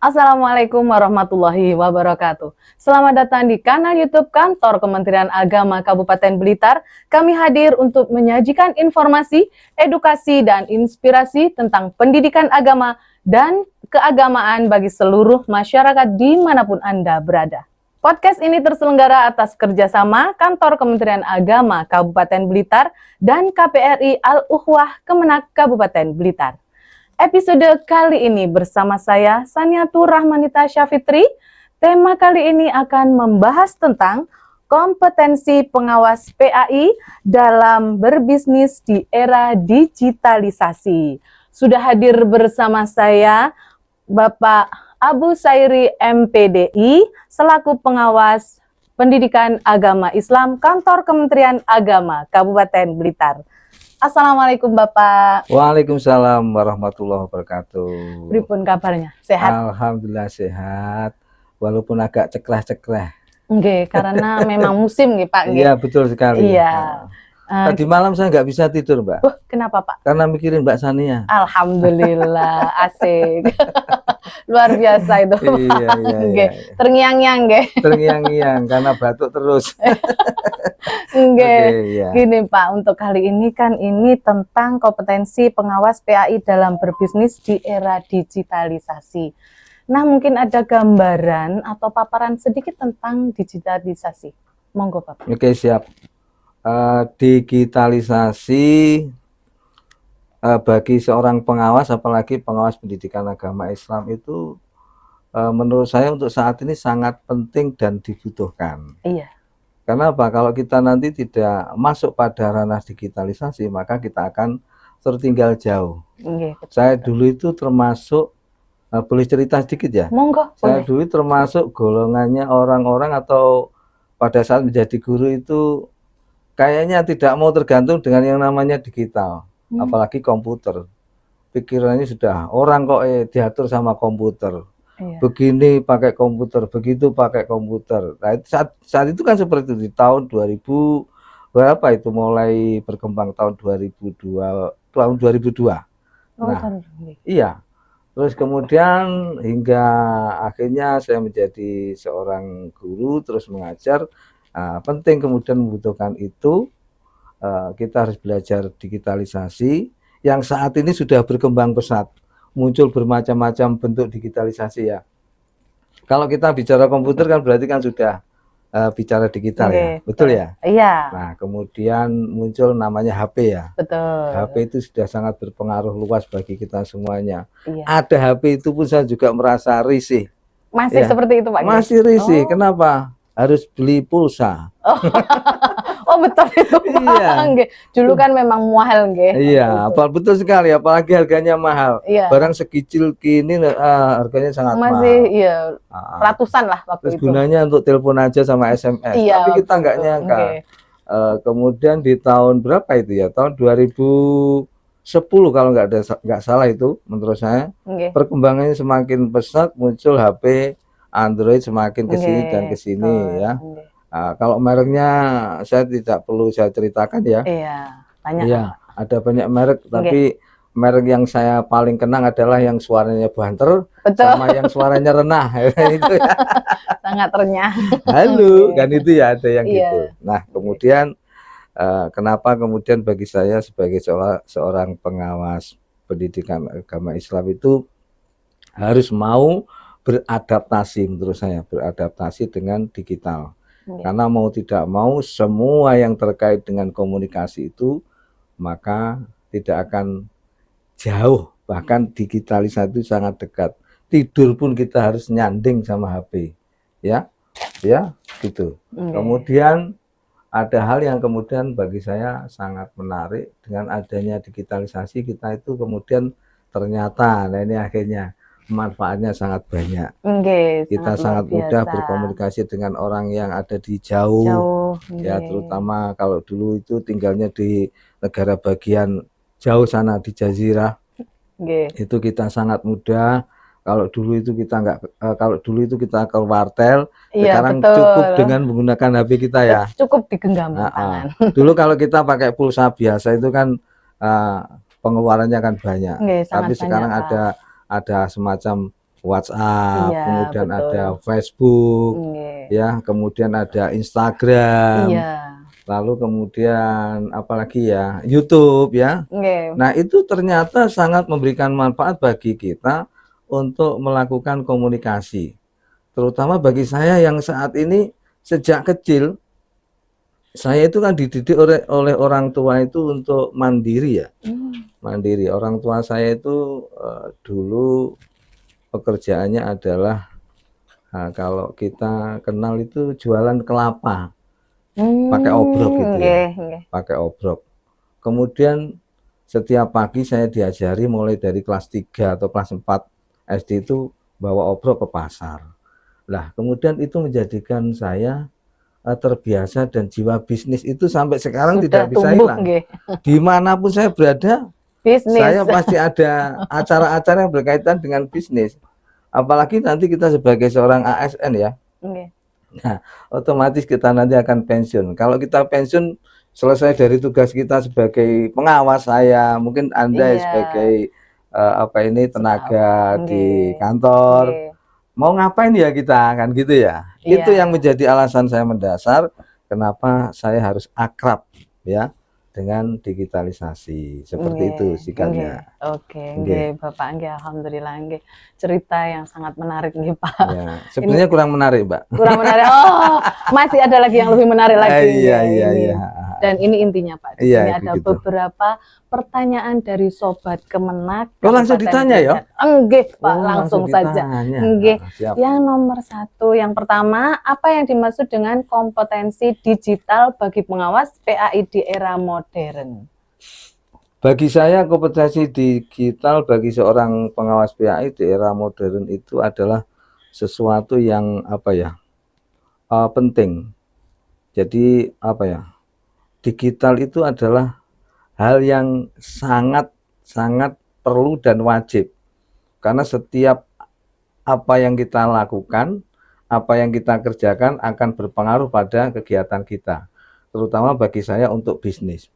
Assalamualaikum warahmatullahi wabarakatuh. Selamat datang di kanal YouTube Kantor Kementerian Agama Kabupaten Blitar. Kami hadir untuk menyajikan informasi, edukasi, dan inspirasi tentang pendidikan agama dan keagamaan bagi seluruh masyarakat dimanapun Anda berada. Podcast ini terselenggara atas kerjasama Kantor Kementerian Agama Kabupaten Blitar dan KPRI Al-Ukhwah Kemenak Kabupaten Blitar. Episode kali ini bersama saya, Saniatur Rahmanita Syafitri. Tema kali ini akan membahas tentang kompetensi pengawas PAI dalam berbisnis di era digitalisasi. Sudah hadir bersama saya Bapak Abu Sairi MPDI selaku pengawas pendidikan agama Islam Kantor Kementerian Agama Kabupaten Blitar. Assalamualaikum Bapak. Waalaikumsalam warahmatullahi wabarakatuh. Pripun kabarnya? Sehat? Alhamdulillah sehat, walaupun agak cekrah-cekrah. Nggih, karena memang musim nggih Pak. Iya betul sekali. Iya. Tadi malam saya nggak bisa tidur Mbak. Kenapa Pak? Karena mikirin Mbak Sania. Alhamdulillah, asik. Luar biasa itu Pak. Iya. Terngiang-ngiang nggih. Terngiang-ngiang karena batuk terus. Nggih. Iya. Gini Pak, untuk kali ini kan ini tentang kompetensi pengawas PAI dalam berbisnis di era digitalisasi. Nah, mungkin ada gambaran atau paparan sedikit tentang digitalisasi. Monggo Pak. Oke, siap. Digitalisasi bagi seorang pengawas, apalagi pengawas pendidikan agama Islam itu menurut saya untuk saat ini sangat penting dan dibutuhkan. Iya. Karena apa? Kalau kita nanti tidak masuk pada ranah digitalisasi, maka kita akan tertinggal jauh. Saya dulu itu termasuk, boleh cerita sedikit ya? Monggo. Saya dulu termasuk golongannya orang-orang atau pada saat menjadi guru itu kayaknya tidak mau tergantung dengan yang namanya digital, apalagi komputer. Pikirannya sudah orang kok diatur sama komputer. Iya. Begini pakai komputer, begitu pakai komputer. Nah, saat itu kan seperti itu di tahun 2000 berapa itu mulai berkembang tahun 2002. Nah, iya. Terus kemudian hingga akhirnya saya menjadi seorang guru terus mengajar. Penting kemudian membutuhkan itu kita harus belajar digitalisasi yang saat ini sudah berkembang pesat. Muncul bermacam-macam bentuk digitalisasi ya. Kalau kita bicara komputer kan berarti kan sudah bicara digital ya, betul ya? Iya. Nah kemudian muncul namanya HP ya. Betul. HP itu sudah sangat berpengaruh luas bagi kita semuanya. Iya. Ada HP itu pun saya juga merasa risih. Masih ya, seperti itu Pak? Masih risih, kenapa? Harus beli pulsa. Oh betul itu Pak. Iya. Dulu kan memang mahal nggih. Iya, betul sekali, apalagi harganya mahal. Iya. Barang sekecil kini harganya sangat mahal. Masih iya, ratusan lah waktu terus itu. Gunanya untuk telepon aja sama SMS. Iya, tapi kita nggak nyangka. Kemudian di tahun berapa itu ya? Tahun 2010 kalau nggak salah itu menurut saya. Perkembangannya semakin pesat, muncul HP Android semakin ke sini dan ke sini ya. Kalau mereknya saya tidak perlu saya ceritakan ya. Iya, banyak. Iya, ada banyak merek, tapi merek yang saya paling kenang adalah yang suaranya banter. Betul. Sama yang suaranya renah. Itu ya. Sangat renyah. Halo, kan itu ya ada yang gitu. Nah, kemudian kenapa kemudian bagi saya sebagai seorang pengawas pendidikan agama Islam itu harus mau beradaptasi, menurut saya beradaptasi dengan digital. Karena mau tidak mau semua yang terkait dengan komunikasi itu maka tidak akan jauh, bahkan digitalisasi itu sangat dekat. Tidur pun kita harus nyanding sama HP ya gitu. Kemudian ada hal yang kemudian bagi saya sangat menarik, dengan adanya digitalisasi kita itu kemudian ternyata nah ini akhirnya manfaatnya sangat banyak. Kita sangat mudah berkomunikasi dengan orang yang ada di jauh ya, terutama kalau dulu itu tinggalnya di negara bagian jauh sana di Jazirah. Itu kita sangat mudah. Kalau dulu itu kita ke wartel, sekarang cukup dengan menggunakan HP kita ya. Cukup digenggam tangan. Dulu kalau kita pakai pulsa biasa itu kan pengeluarannya kan banyak. Tapi sekarang ada semacam WhatsApp, Iya, kemudian betul. ada Facebook, Nggih. ya, kemudian ada Instagram, Iya. lalu kemudian apalagi ya, YouTube ya. Nggih. Nah, itu ternyata sangat memberikan manfaat bagi kita untuk melakukan komunikasi. Terutama bagi saya yang saat ini sejak kecil, saya itu kan dididik oleh orang tua itu untuk mandiri ya, mandiri. Orang tua saya itu dulu pekerjaannya adalah kalau kita kenal itu jualan kelapa, pakai obrok gitu ya, Nggih, nggih. pakai obrok. Kemudian setiap pagi saya diajari mulai dari kelas 3 atau kelas 4 SD itu bawa obrok ke pasar. Nah, kemudian itu menjadikan saya terbiasa dan jiwa bisnis itu sampai sekarang Sudah tidak bisa tumbuh, hilang. nggih. Dimanapun saya berada, Bisnis. saya pasti ada acara-acara yang berkaitan dengan bisnis. Apalagi nanti kita sebagai seorang ASN ya. Nggih. Nah, otomatis kita nanti akan pensiun. Kalau kita pensiun selesai dari tugas kita sebagai pengawas, saya mungkin Anda Iya. sebagai tenaga di Nggih. kantor, Nggih. mau ngapain ya kita kan gitu ya. Itu Iya. yang menjadi alasan saya mendasar kenapa saya harus akrab ya dengan digitalisasi. Seperti itu Nggih, nggih. sikapnya. Oke, Nggih. nggih, Bapak, nggih, alhamdulillah, nggih. Cerita yang sangat menarik nih, Pak. Ya, sebenarnya kurang menarik, Mbak. Kurang menarik. Oh, masih ada lagi yang lebih menarik lagi. Iya, ya, iya, ini. iya. Dan ini intinya, Pak. Di Iya, sini ada begitu. beberapa pertanyaan dari Sobat Kemenak. Oh, langsung Kabupaten ditanya ya? Blitar. Enggih, Pak, Oh, langsung saja. ditanya. Nggih. Siap. Yang nomor 1, yang pertama, apa yang dimaksud dengan kompetensi digital bagi pengawas PAI di era modern? Bagi saya kompetensi digital bagi seorang pengawas PAI di era modern itu adalah sesuatu yang penting. Jadi digital itu adalah hal yang sangat perlu dan wajib. Karena setiap apa yang kita lakukan, apa yang kita kerjakan akan berpengaruh pada kegiatan kita. Terutama bagi saya untuk bisnis.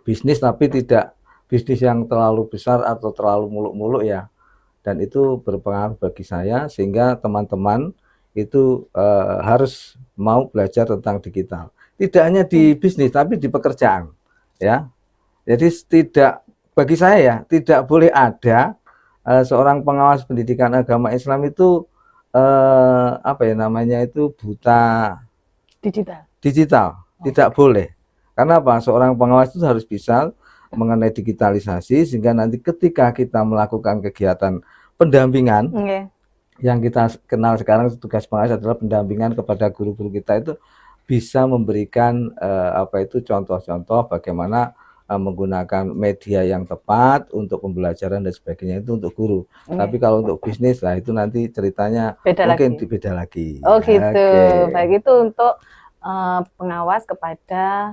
Bisnis tapi tidak bisnis yang terlalu besar atau terlalu muluk-muluk ya. Dan itu berpengaruh bagi saya sehingga teman-teman itu harus mau belajar tentang digital. Tidak hanya di bisnis tapi di pekerjaan ya. Jadi bagi saya tidak boleh ada seorang pengawas pendidikan agama Islam itu buta digital. Tidak boleh. Karena apa? Seorang pengawas itu harus bisa mengenai digitalisasi sehingga nanti ketika kita melakukan kegiatan pendampingan, yang kita kenal sekarang tugas pengawas adalah pendampingan kepada guru-guru kita itu bisa memberikan contoh-contoh bagaimana menggunakan media yang tepat untuk pembelajaran dan sebagainya itu untuk guru. Tapi kalau untuk bisnis lah itu nanti ceritanya mungkin beda lagi. Oh gitu. Baik, itu untuk pengawas kepada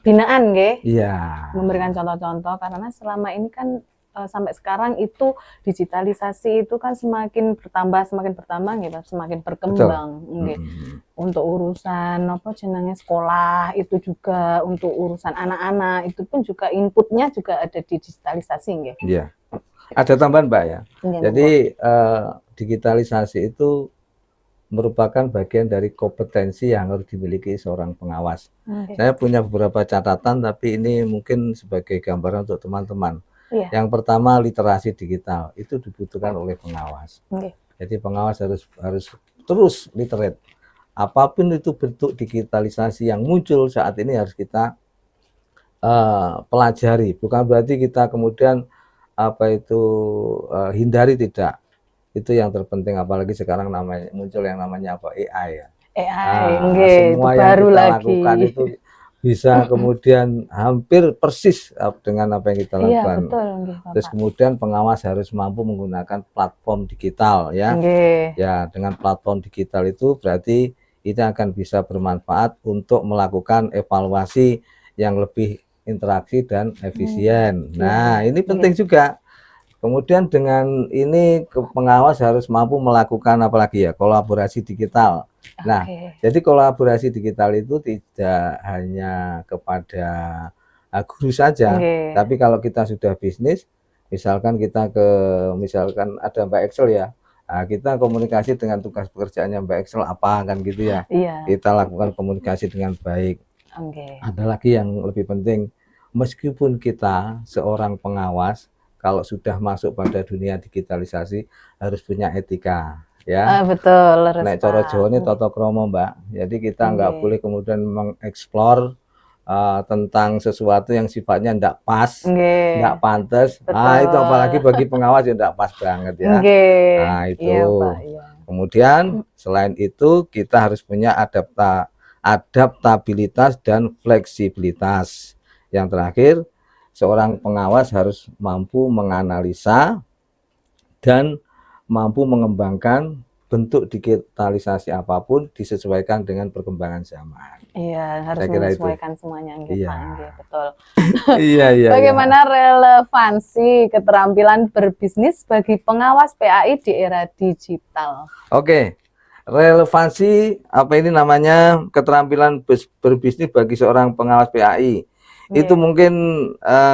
binaan, nggih. Iya. Memberikan contoh-contoh karena selama ini kan sampai sekarang itu digitalisasi itu kan semakin bertambah nggih, semakin berkembang nggih. Untuk urusan sekolah itu juga, untuk urusan anak-anak itu pun juga inputnya juga ada di digitalisasi nggih. Iya. Ada tambahan, Mbak ya. Jadi digitalisasi itu merupakan bagian dari kompetensi yang harus dimiliki seorang pengawas. Saya punya beberapa catatan tapi ini mungkin sebagai gambaran untuk teman-teman. Yang pertama, literasi digital itu dibutuhkan oleh pengawas. Jadi pengawas harus terus literate. Apapun itu bentuk digitalisasi yang muncul saat ini harus kita pelajari. Bukan berarti kita kemudian hindari, tidak. Itu yang terpenting, apalagi sekarang muncul yang namanya AI ya. AI, semua itu yang baru kita lagi lakukan itu bisa kemudian hampir persis dengan apa yang kita lakukan. Iya, betul, Terus kemudian pengawas harus mampu menggunakan platform digital ya. Ya, dengan platform digital itu berarti kita akan bisa bermanfaat untuk melakukan evaluasi yang lebih interaksi dan efisien. Nah, ini penting juga. Kemudian dengan ini pengawas harus mampu melakukan kolaborasi digital. Nah, jadi kolaborasi digital itu tidak hanya kepada guru saja, tapi kalau kita sudah bisnis, Misalkan kita misalkan ada Mbak Excel ya, nah, kita komunikasi dengan tugas pekerjaannya Mbak Excel apa kan gitu ya. Iya. Kita lakukan komunikasi dengan baik. Oke. Ada lagi yang lebih penting, meskipun kita seorang pengawas, kalau sudah masuk pada dunia digitalisasi harus punya etika ya. Betul, leres Nek coro Pak. Jawa ini tata krama Mbak. Jadi kita nggak Nggih. boleh kemudian mengeksplor tentang sesuatu yang sifatnya ndak pas, ndak Nggih. pantas. Ah itu apalagi Betul. bagi pengawas ya ndak pas banget ya. Nggih. Nah itu. Iya Pak, iya. Kemudian selain itu kita harus punya adaptabilitas dan fleksibilitas. Yang terakhir, seorang pengawas harus mampu menganalisa dan mampu mengembangkan bentuk digitalisasi apapun disesuaikan dengan perkembangan zaman. Iya, harus Saya kira itu. menyesuaikan semuanya, nggih Pak, Iya. nggih, betul. Iya, iya, Bagaimana relevansi keterampilan berbisnis bagi pengawas PAI di era digital? Oke, relevansi apa ini namanya keterampilan berbisnis bagi seorang pengawas PAI. Itu Nggih. mungkin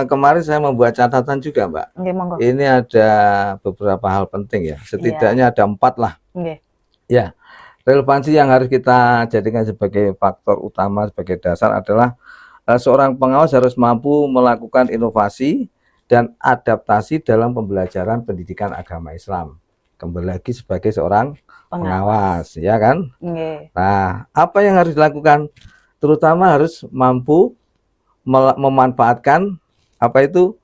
kemarin saya membuat catatan juga, Mbak. Nggih, monggo. Ini ada beberapa hal penting ya, setidaknya ada 4 lah. Nggih. Ya, relevansi yang harus kita jadikan sebagai faktor utama, sebagai dasar adalah seorang pengawas harus mampu melakukan inovasi dan adaptasi dalam pembelajaran pendidikan agama Islam. Kembali lagi sebagai seorang pengawas, ya kan? Nggih. Nah, apa yang harus dilakukan? Terutama harus mampu memanfaatkan apa itu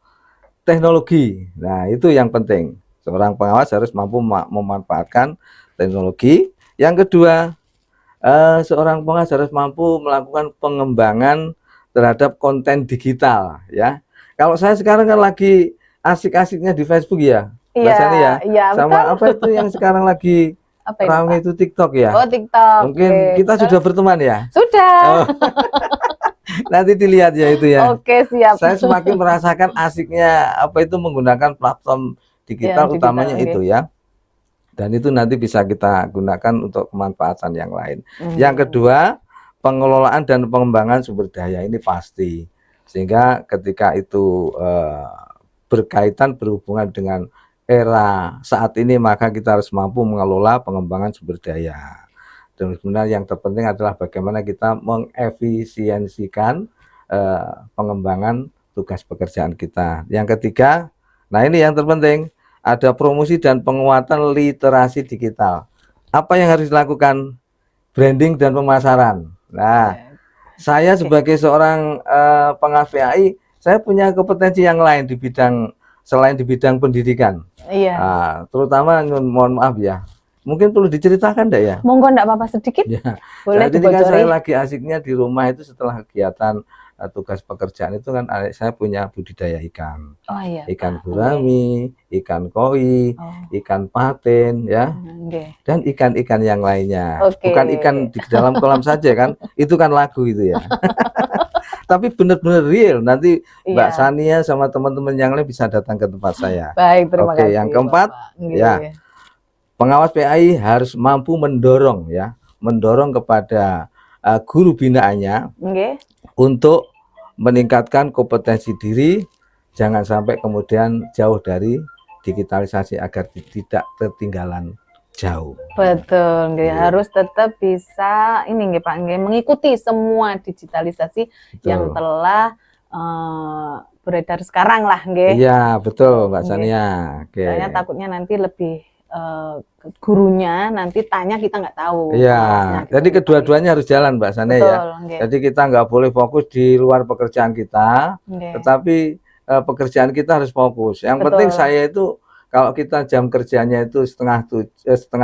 teknologi. Nah, itu yang penting. Seorang pengawas harus mampu memanfaatkan teknologi. Yang kedua, seorang pengawas harus mampu melakukan pengembangan terhadap konten digital ya. Kalau saya sekarang kan lagi asik-asiknya di Facebook ya, Mbak Sani ya. Iya, Sama betul. apa itu yang sekarang lagi Apa itu, ramai Pak? itu TikTok ya. Oh, TikTok. Mungkin Oke. kita sudah berteman ya. Sudah. Oh. Nanti dilihat ya itu ya. Oke, siap. Saya semakin merasakan asiknya apa itu menggunakan platform digital, Yang utamanya digital, itu ya. Dan itu nanti bisa kita gunakan untuk kemanfaatan yang lain. Yang kedua, pengelolaan dan pengembangan sumber daya ini pasti. Sehingga ketika itu berkaitan berhubungan dengan era saat ini, maka kita harus mampu mengelola pengembangan sumber daya. Dan sebenarnya yang terpenting adalah bagaimana kita mengefisiensikan pengembangan tugas pekerjaan kita. Yang ketiga, nah ini yang terpenting, ada promosi dan penguatan literasi digital. Apa yang harus dilakukan? Branding dan pemasaran. Nah, saya sebagai seorang pengawas PAI, saya punya kompetensi yang lain di bidang selain di bidang pendidikan. Iya. Terutama mohon maaf ya. Mungkin perlu diceritakan enggak ya? Monggo enggak apa-apa sedikit. Ya. Boleh Saat ini kan dibocori. saya lagi asiknya di rumah itu setelah kegiatan tugas pekerjaan itu kan saya punya budidaya ikan. Oh iya. Ikan gurami, ikan koi, ikan patin ya. Dan ikan-ikan yang lainnya. Bukan ikan di dalam kolam saja kan. Itu kan lagu itu ya. Tapi benar-benar real. Nanti Mbak Sania sama teman-teman yang lain bisa datang ke tempat saya. Baik, terima kasih. Oke, yang keempat ya. Pengawas PAI harus mampu mendorong ya, mendorong kepada guru binaannya untuk meningkatkan kompetensi diri, jangan sampai kemudian jauh dari digitalisasi agar tidak ketinggalan jauh. Betul, harus tetap bisa ini nggih Pak, mengikuti semua digitalisasi yang telah beredar sekarang lah nggih. Iya, betul Mbak Sania. Soalnya takutnya nanti lebih gurunya nanti tanya kita nggak tahu. Iya, jadi kedua-duanya harus jalan Mbak Sania ya. Jadi kita nggak boleh fokus di luar pekerjaan kita, tetapi pekerjaan kita harus fokus. Yang penting saya itu kalau kita jam kerjanya itu setengah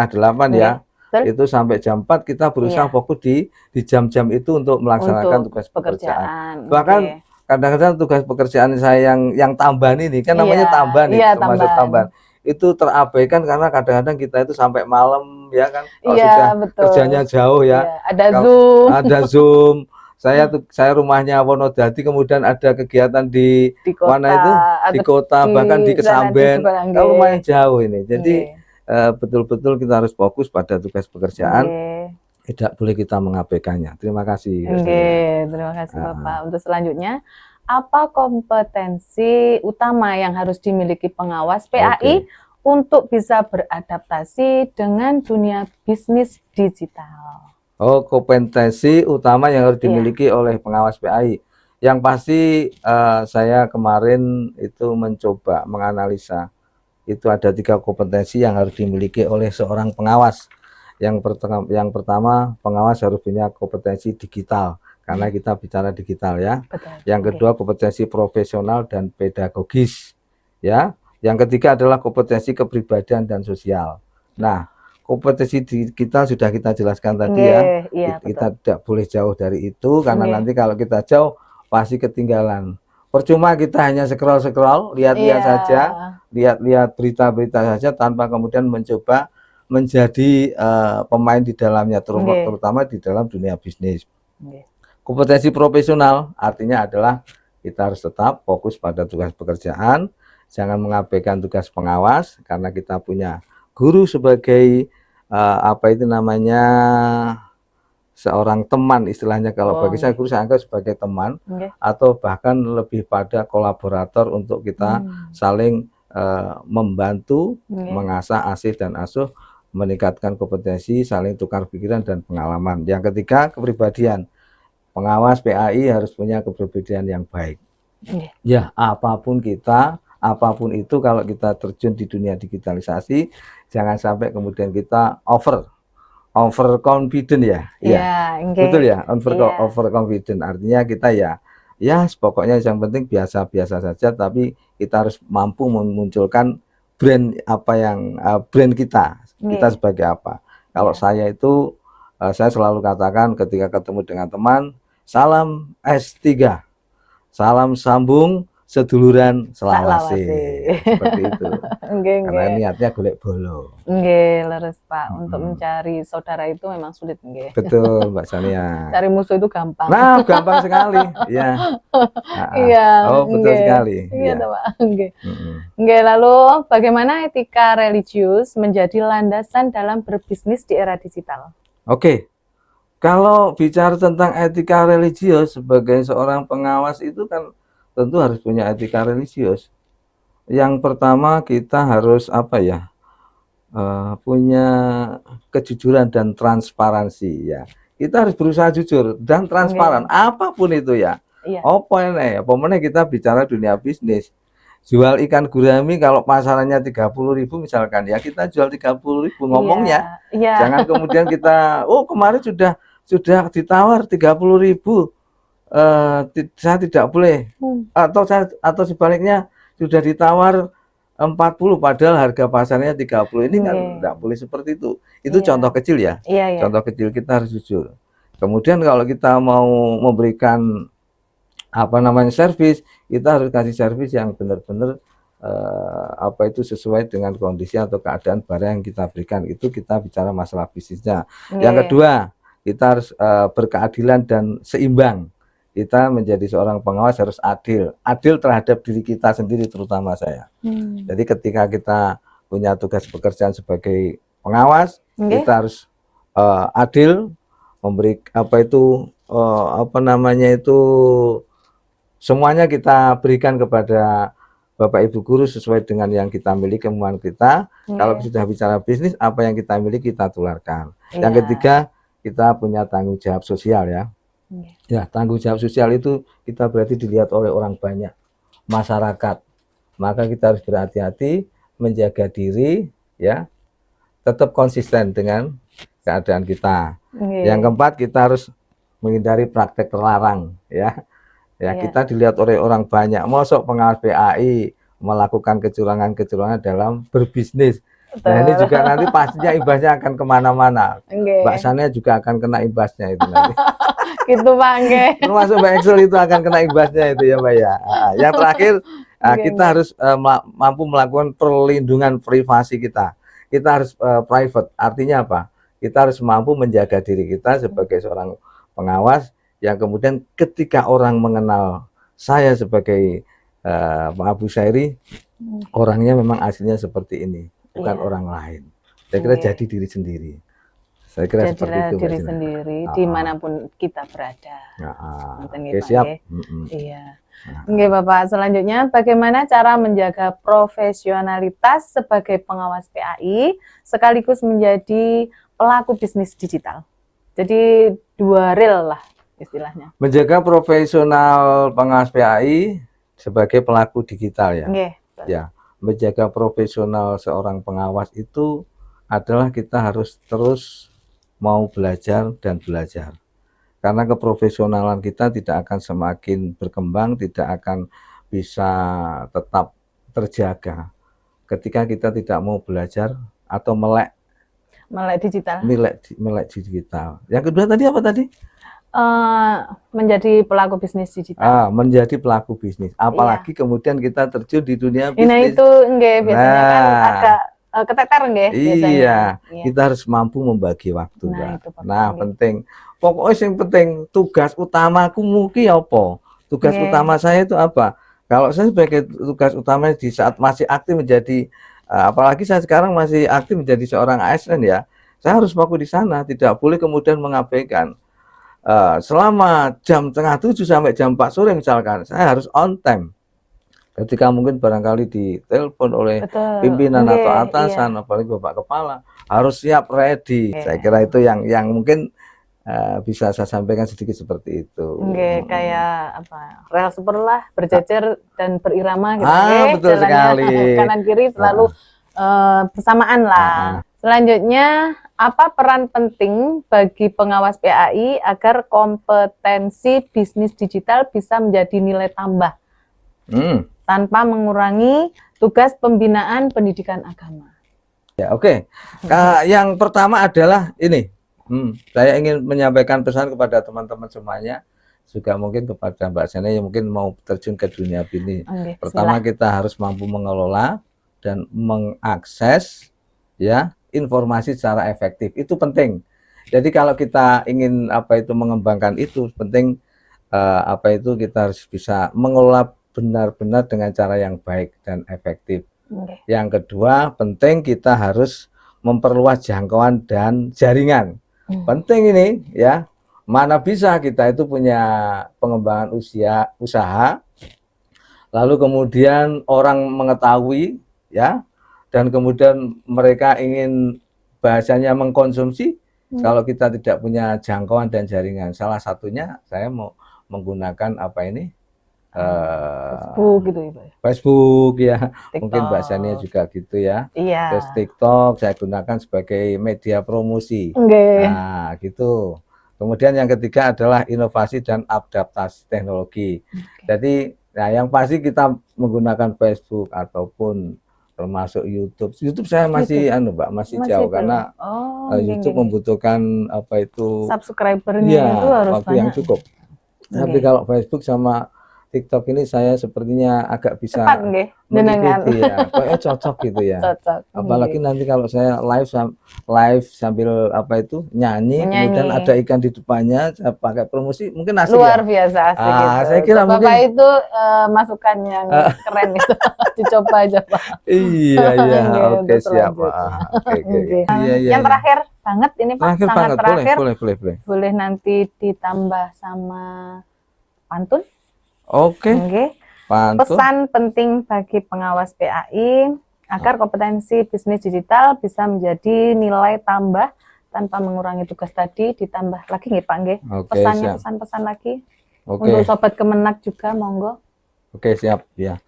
8 ya, itu sampai jam 4 kita berusaha fokus di jam-jam itu untuk melaksanakan tugas pekerjaan. Bahkan kadang-kadang tugas pekerjaan saya yang tambahan ini kan namanya tambahan nih, termasuk tambahan. Itu terabaikan karena kadang-kadang kita itu sampai malam ya kan, kalau sudah kerjanya jauh ya. Ada Zoom. Ada Zoom. Saya rumahnya Wonodadi, kemudian ada kegiatan di mana itu di kota, bahkan di Kesamben. Kalau lumayan jauh ini. Jadi betul-betul kita harus fokus pada tugas pekerjaan. Tidak boleh kita mengabaikannya. Terima kasih. Terima kasih Bapak. Untuk selanjutnya, apa kompetensi utama yang harus dimiliki pengawas PAI untuk bisa beradaptasi dengan dunia bisnis digital? Oh, kompetensi utama yang harus dimiliki oleh pengawas PAI. Yang pasti saya kemarin itu mencoba menganalisa, itu ada 3 kompetensi yang harus dimiliki oleh seorang pengawas. Yang pertama, pengawas harus punya kompetensi digital, karena kita bicara digital ya. Betul. Yang kedua, kompetensi profesional dan pedagogis, ya. Yang ketiga adalah kompetensi kepribadian dan sosial. Nah, kompetensi digital sudah kita jelaskan tadi ya. Kita tidak boleh jauh dari itu, karena nanti kalau kita jauh pasti ketinggalan. Percuma kita hanya scroll-scroll, lihat-lihat saja, lihat-lihat berita-berita saja tanpa kemudian mencoba menjadi pemain di dalamnya, terutama di dalam dunia bisnis. Kompetensi profesional artinya adalah kita harus tetap fokus pada tugas pekerjaan, jangan mengabaikan tugas pengawas, karena kita punya guru sebagai apa itu namanya, seorang teman istilahnya. Kalau bagi saya guru saya anggap sebagai teman, atau bahkan lebih pada kolaborator untuk kita saling membantu, mengasah, asih dan asuh, meningkatkan kompetensi, saling tukar pikiran dan pengalaman. Yang ketiga, kepribadian. Pengawas PAI harus punya kepribadian yang baik. Ya, apapun itu, kalau kita terjun di dunia digitalisasi, jangan sampai kemudian kita over confident ya. Betul ya, over confident. Artinya kita ya pokoknya yang penting biasa-biasa saja, tapi kita harus mampu memunculkan brand brand kita sebagai apa. Kalau saya itu saya selalu katakan ketika ketemu dengan teman, salam S3, salam sambung seduluran selawase, seperti itu. Karena niatnya golek bolo. Leres Pak, untuk mencari saudara itu memang sulit. Betul Mbak Sania. Cari musuh itu gampang. Nah, gampang sekali. Ya. Oh, betul sekali. Iya, Pak. Lalu bagaimana etika religius menjadi landasan dalam berbisnis di era digital? Kalau bicara tentang etika religius sebagai seorang pengawas itu kan tentu harus punya etika religius. Yang pertama kita harus punya kejujuran dan transparansi ya. Kita harus berusaha jujur dan transparan apapun itu ya. Pokoknya kita bicara dunia bisnis. Jual ikan gurami kalau pasarannya 30.000 misalkan ya, kita jual 30.000 ngomongnya. Jangan kemudian kita kemarin sudah ditawar 30.000. Saya tidak boleh, atau sebaliknya sudah ditawar 40 padahal harga pasarnya 30. Ini kan tidak boleh seperti itu. Itu contoh kecil ya. Contoh kecil, kita harus jujur. Kemudian kalau kita mau memberikan servis, kita harus kasih servis yang benar-benar sesuai dengan kondisi atau keadaan barang yang kita berikan. Itu kita bicara masalah bisnisnya. Yang kedua, kita harus berkeadilan dan seimbang. Kita menjadi seorang pengawas harus adil terhadap diri kita sendiri, terutama saya. Jadi ketika kita punya tugas pekerjaan sebagai pengawas, kita harus adil, memberi semuanya kita berikan kepada Bapak Ibu guru sesuai dengan yang kita miliki, kemampuan kita. Kalau sudah bicara bisnis, apa yang kita miliki kita tularkan. Yang ketiga, kita punya tanggung jawab sosial ya. Ya, tanggung jawab sosial itu kita berarti dilihat oleh orang banyak, masyarakat. Maka kita harus berhati-hati, menjaga diri ya, tetap konsisten dengan keadaan kita. Yang keempat, kita harus menghindari praktek terlarang ya. Kita dilihat oleh orang banyak. Mosok pengawas PAI melakukan kecurangan dalam berbisnis. Nah, ini juga nanti pastinya imbasnya akan kemana-mana. Mbak Sania juga akan kena imbasnya itu nanti. Gitu Pak. Termasuk Mbak Excel itu akan kena imbasnya itu ya Mbak ya. Yang terakhir, kita harus mampu melakukan perlindungan privasi kita. Kita harus private, artinya apa? Kita harus mampu menjaga diri kita sebagai seorang pengawas, yang kemudian ketika orang mengenal saya sebagai Pak Abu Sairi, orangnya memang aslinya seperti ini, bukan orang lain. Saya kira jadi diri sendiri. Saya kira seperti Jadilah itu, Mbak diri Sina. sendiri Ah, ah. dimanapun kita berada. Ngoten nggih, Oke, Pak, siap. nggih. Iya. Nah, Nggih, Bapak. Selanjutnya, bagaimana cara menjaga profesionalitas sebagai pengawas PAI sekaligus menjadi pelaku bisnis digital? Jadi dua real lah istilahnya. menjaga profesional pengawas PAI sebagai pelaku digital ya. Nggih. Ya, menjaga profesional seorang pengawas itu adalah kita harus terus mau belajar dan belajar. Karena keprofesionalan kita tidak akan semakin berkembang, tidak akan bisa tetap terjaga ketika kita tidak mau belajar atau melek digital. melek digital. Yang kedua tadi apa tadi? Menjadi pelaku bisnis digital. Menjadi pelaku bisnis. Apalagi kemudian kita terjun di dunia Nah, bisnis. itu nggih biasanya kan agak keteter nggih biasanya. Iya, kita harus mampu membagi waktu, Nah, Mbak. itu Penting. Pokoknya yang penting tugas utamaku mungkin apa? Tugas utama saya itu apa? Kalau saya sebagai tugas utama di saat masih aktif menjadi apalagi saya sekarang masih aktif menjadi seorang ASN ya, saya harus fokus di sana, tidak boleh kemudian mengabaikan. Selama jam 6:30 sampai jam 4 sore misalkan, saya harus on time. Ketika mungkin barangkali ditelepon oleh pimpinan atau atasan, apalagi Bapak Kepala, harus siap ready. Saya kira itu yang mungkin bisa saya sampaikan sedikit seperti itu. Kayak apa? Rel super lah, berjajar dan berirama gitu. Betul sekali. Kanan kiri selalu bersamaan lah. Selanjutnya, apa peran penting bagi pengawas PAI agar kompetensi bisnis digital bisa menjadi nilai tambah tanpa mengurangi tugas pembinaan pendidikan agama? Ya, oke. Yang pertama adalah ini. Saya ingin menyampaikan pesan kepada teman-teman semuanya, juga mungkin kepada Mbak Sena yang mungkin mau terjun ke dunia ini. Pertama, kita harus mampu mengelola dan mengakses ya informasi secara efektif. Itu penting. Jadi kalau kita ingin mengembangkan itu penting kita harus bisa mengelola benar-benar dengan cara yang baik dan efektif. Yang kedua, penting kita harus memperluas jangkauan dan jaringan. Penting ini ya. Mana bisa kita itu punya pengembangan usaha, lalu kemudian orang mengetahui ya, dan kemudian mereka ingin bahasanya mengkonsumsi. Kalau kita tidak punya jangkauan dan jaringan, salah satunya saya mau menggunakan Facebook gitu ya, Pak. Facebook ya, TikTok. Mungkin Mbak Sania juga gitu ya. Iya. Terus TikTok saya gunakan sebagai media promosi. Nah, gitu. Kemudian yang ketiga adalah inovasi dan adaptasi teknologi. Jadi, yang pasti kita menggunakan Facebook ataupun termasuk YouTube. YouTube saya masih Mbak, masih jauh karena YouTube membutuhkan subscribernya itu harus waktu banyak. yang cukup. Tapi kalau Facebook sama TikTok ini saya sepertinya agak bisa mengikuti ya, kayaknya cocok gitu ya. Apalagi nanti kalau saya live sambil nyanyi, kemudian ada ikan di depannya, saya pakai promosi, mungkin asik luar biasa asik gitu. Saya kira Bapak mungkin itu masukan yang keren itu, dicoba aja Pak. Iya, oke siap Pak. Yang terakhir banget ini Pak, sangat terakhir. Boleh. Boleh nanti ditambah sama pantun. Oke. Pesan penting bagi pengawas PAI agar kompetensi bisnis digital bisa menjadi nilai tambah tanpa mengurangi tugas tadi, ditambah lagi nggih Pak nggih. Pesannya pesan-pesan lagi. Untuk sobat Kemenak juga monggo. Oke, siap ya.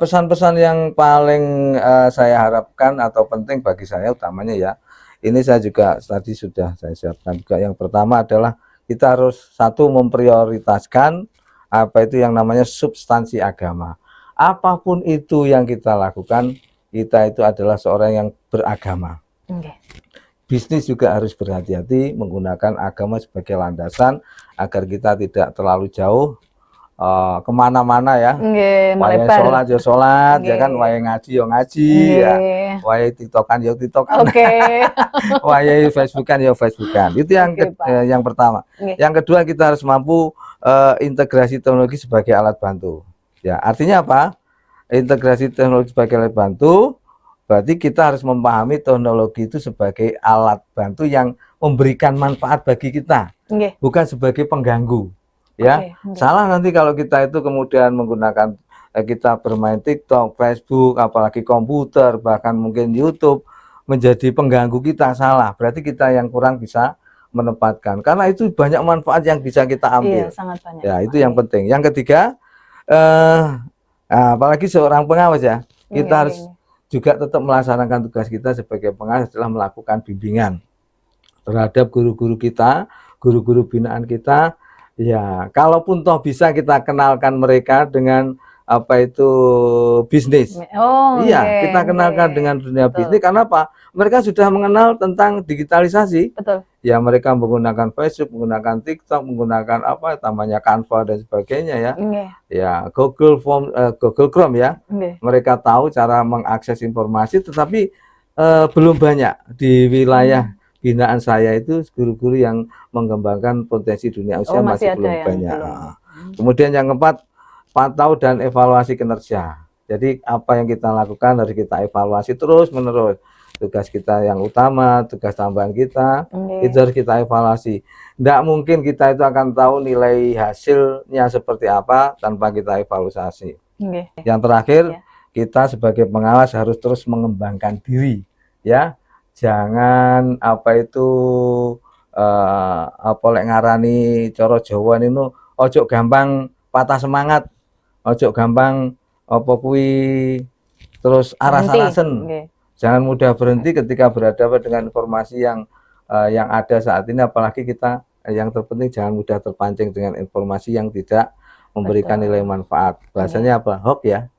Pesan-pesan yang paling saya harapkan atau penting bagi saya utamanya ya. Ini saya juga tadi sudah saya siapkan juga. Yang pertama adalah kita harus memprioritaskan itu yang namanya substansi agama. Apapun itu yang kita lakukan, kita itu adalah seorang yang beragama. Bisnis juga harus berhati-hati menggunakan agama sebagai landasan agar kita tidak terlalu jauh kemana-mana ya. Wayai sholat ya sholat, ya kan, wayai ngaji ya ngaji, ya. Wayai tiktokan ya tiktokan, wayai facebookan ya facebookan. Itu yang pertama. Yang kedua, kita harus mampu integrasi teknologi sebagai alat bantu. Ya, artinya apa? Integrasi teknologi sebagai alat bantu, berarti kita harus memahami teknologi itu sebagai alat bantu yang memberikan manfaat bagi kita, bukan sebagai pengganggu. Ya, salah nanti kalau kita itu kemudian menggunakan kita bermain TikTok, Facebook, apalagi komputer, bahkan mungkin YouTube menjadi pengganggu kita, salah. Berarti kita yang kurang bisa menempatkan. Karena itu banyak manfaat yang bisa kita ambil. Iya, sangat banyak. Ya, itu yang penting. Yang ketiga, apalagi seorang pengawas ya, kita harus juga tetap melaksanakan tugas kita sebagai pengawas setelah melakukan bimbingan terhadap guru-guru kita, guru-guru binaan kita. Ya, kalaupun toh bisa kita kenalkan mereka dengan apa itu bisnis. Iya, kita kenalkan dengan dunia bisnis. Karena apa? Mereka sudah mengenal tentang digitalisasi. Betul. Ya, mereka menggunakan Facebook, menggunakan TikTok, menggunakan apa namanya Canva dan sebagainya ya. Ya, Google Form, Google Chrome ya. Mereka tahu cara mengakses informasi, tetapi belum banyak di wilayah binaan saya itu guru-guru yang mengembangkan potensi dunia usaha masih belum banyak. Kemudian yang keempat, pantau dan evaluasi kinerja. Jadi apa yang kita lakukan harus kita evaluasi terus menerus. Tugas kita yang utama, tugas tambahan kita, itu harus kita evaluasi. Tidak mungkin kita itu akan tahu nilai hasilnya seperti apa tanpa kita evaluasi. Yang terakhir, kita sebagai pengawas harus terus mengembangkan diri, ya. Jangan apa itu apa lek ngarani coro Jawa nino ojo gampang patah semangat. Ojo gampang apa kui terus aras-arasen. Jangan mudah berhenti ketika berhadapan dengan informasi yang ada saat ini, apalagi kita yang terpenting jangan mudah terpancing dengan informasi yang tidak memberikan nilai manfaat. Bahasanya apa? Hoax ya.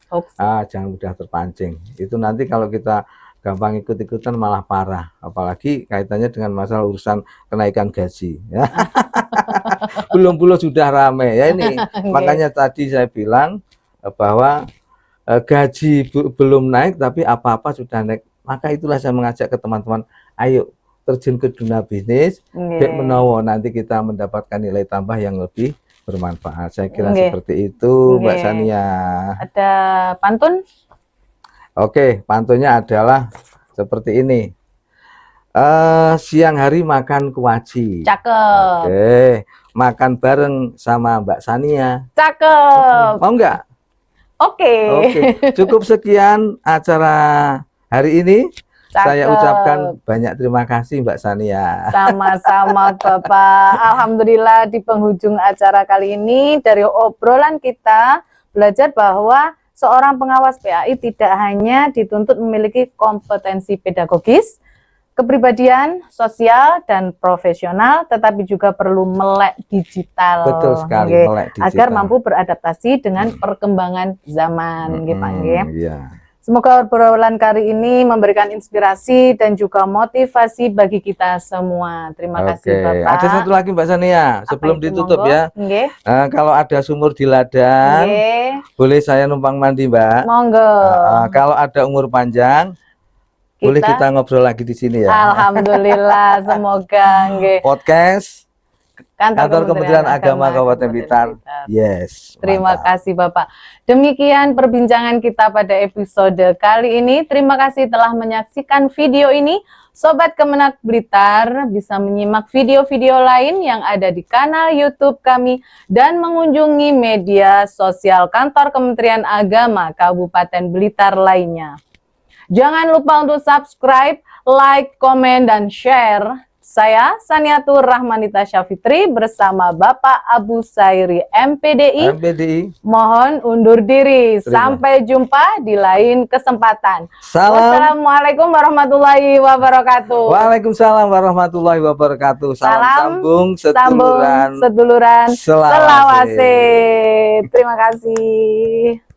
Jangan mudah terpancing. Itu nanti kalau kita gampang ikut-ikutan malah parah, apalagi kaitannya dengan masalah urusan kenaikan gaji ya. Belum sudah ramai ya ini. Makanya tadi saya bilang bahwa gaji belum naik tapi apa-apa sudah naik. Maka itulah saya mengajak ke teman-teman, ayo terjun ke dunia bisnis, biar menawa nanti kita mendapatkan nilai tambah yang lebih bermanfaat. Saya kira seperti itu, Mbak Sania. Ada pantun? Oke, pantunnya adalah seperti ini. Siang hari makan kuaci. Cakep. Oke, makan bareng sama Mbak Sania. Cakep. Mau nggak? Oke. Cukup sekian acara hari ini. Saya ucapkan banyak terima kasih Mbak Sania. Sama-sama Bapak. Alhamdulillah di penghujung acara kali ini dari obrolan kita belajar bahwa seorang pengawas PAI tidak hanya dituntut memiliki kompetensi pedagogis, kepribadian, sosial, dan profesional, tetapi juga perlu melek digital. Betul sekali, melek digital. Agar mampu beradaptasi dengan perkembangan zaman. Iya. Semoga obrolan kali ini memberikan inspirasi dan juga motivasi bagi kita semua. Terima kasih Bapak. Ada satu lagi Mbak Sania, sebelum ditutup ya. Kalau ada sumur di ladang, boleh saya numpang mandi Mbak. Monggo. Kalau ada umur panjang, boleh kita ngobrol lagi di sini ya. Alhamdulillah, semoga podcast Kantor Kementerian Agama Kabupaten Blitar. Yes. Terima kasih Bapak. Demikian perbincangan kita pada episode kali ini. Terima kasih telah menyaksikan video ini. Sobat Kemenak Blitar bisa menyimak video-video lain yang ada di kanal YouTube kami dan mengunjungi media sosial Kantor Kementerian Agama Kabupaten Blitar lainnya. Jangan lupa untuk subscribe, like, komen, dan share. Saya Saniatur Rahmanita Syafitri bersama Bapak Abu Sairi MPDI. Mohon undur diri. Sampai jumpa di lain kesempatan. Wassalamualaikum warahmatullahi wabarakatuh. Waalaikumsalam warahmatullahi wabarakatuh. Salam sambung seduluran Selawase. Terima kasih.